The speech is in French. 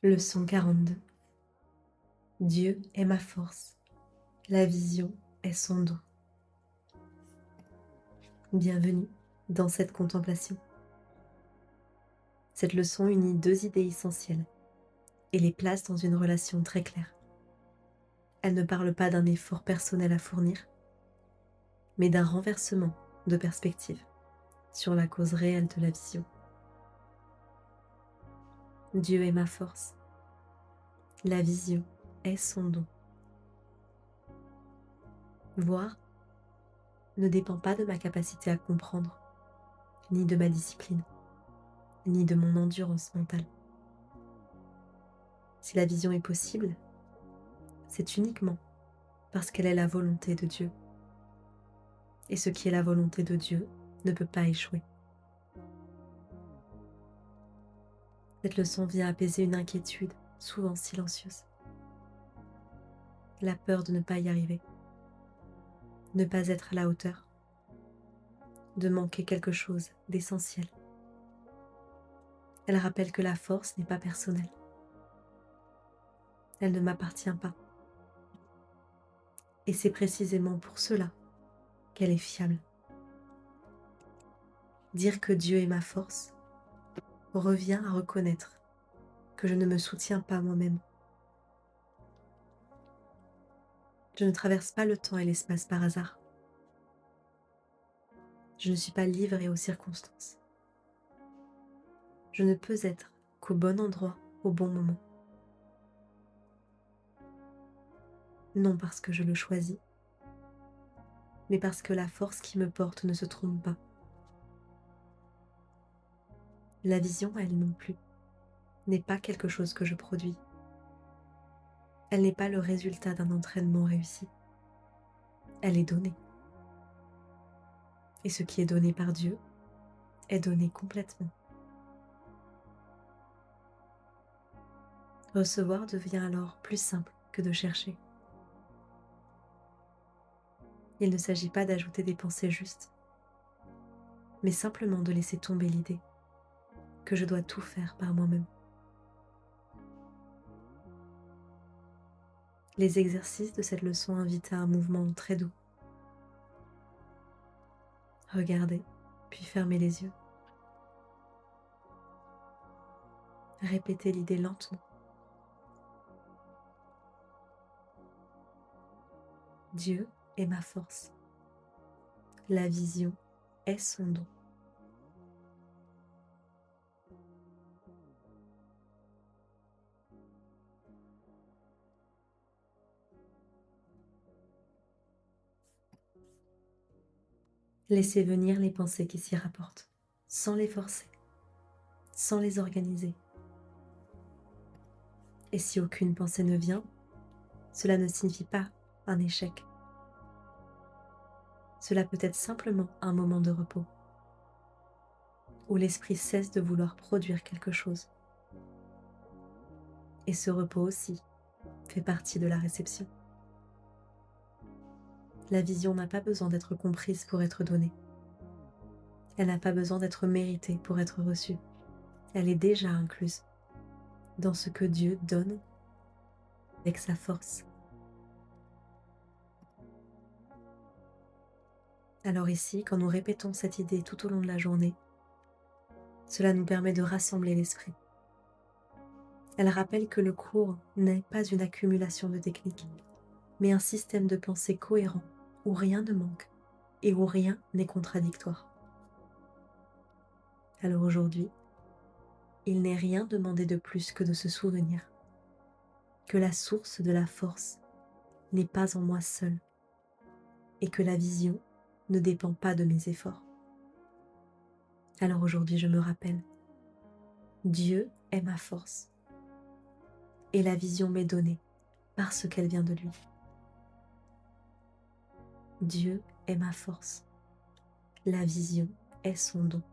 Leçon 42. Dieu est ma force, la vision est son don. Bienvenue dans cette contemplation. Cette leçon unit deux idées essentielles et les place dans une relation très claire. Elle ne parle pas d'un effort personnel à fournir, mais d'un renversement de perspective sur la cause réelle de la vision. Dieu est ma force, la vision est son don. Voir ne dépend pas de ma capacité à comprendre, ni de ma discipline, ni de mon endurance mentale. Si la vision est possible, c'est uniquement parce qu'elle est la volonté de Dieu. Et ce qui est la volonté de Dieu ne peut pas échouer. Cette leçon vient apaiser une inquiétude, souvent silencieuse. La peur de ne pas y arriver, ne pas être à la hauteur, de manquer quelque chose d'essentiel. Elle rappelle que la force n'est pas personnelle. Elle ne m'appartient pas. Et c'est précisément pour cela qu'elle est fiable. Dire que Dieu est ma force revient à reconnaître que je ne me soutiens pas moi-même. Je ne traverse pas le temps et l'espace par hasard. Je ne suis pas livrée aux circonstances. Je ne peux être qu'au bon endroit, au bon moment. Non parce que je le choisis, mais parce que la force qui me porte ne se trompe pas. La vision, elle non plus, n'est pas quelque chose que je produis. Elle n'est pas le résultat d'un entraînement réussi. Elle est donnée. Et ce qui est donné par Dieu est donné complètement. Recevoir devient alors plus simple que de chercher. Il ne s'agit pas d'ajouter des pensées justes, mais simplement de laisser tomber l'idée que je dois tout faire par moi-même. Les exercices de cette leçon invitent à un mouvement très doux. Regardez, puis fermez les yeux. Répétez l'idée lentement. Dieu est ma force. La vision est son don. Laissez venir les pensées qui s'y rapportent, sans les forcer, sans les organiser. Et si aucune pensée ne vient, cela ne signifie pas un échec. Cela peut être simplement un moment de repos, où l'esprit cesse de vouloir produire quelque chose. Et ce repos aussi fait partie de la réception. La vision n'a pas besoin d'être comprise pour être donnée. Elle n'a pas besoin d'être méritée pour être reçue. Elle est déjà incluse dans ce que Dieu donne avec sa force. Alors ici, quand nous répétons cette idée tout au long de la journée, cela nous permet de rassembler l'esprit. Elle rappelle que le cours n'est pas une accumulation de techniques, mais un système de pensée cohérent où rien ne manque et où rien n'est contradictoire. Alors aujourd'hui, il n'est rien demandé de plus que de se souvenir que la source de la force n'est pas en moi seul et que la vision ne dépend pas de mes efforts. Alors aujourd'hui, je me rappelle, Dieu est ma force et la vision m'est donnée parce qu'elle vient de lui. Dieu est ma force, la vision est son don.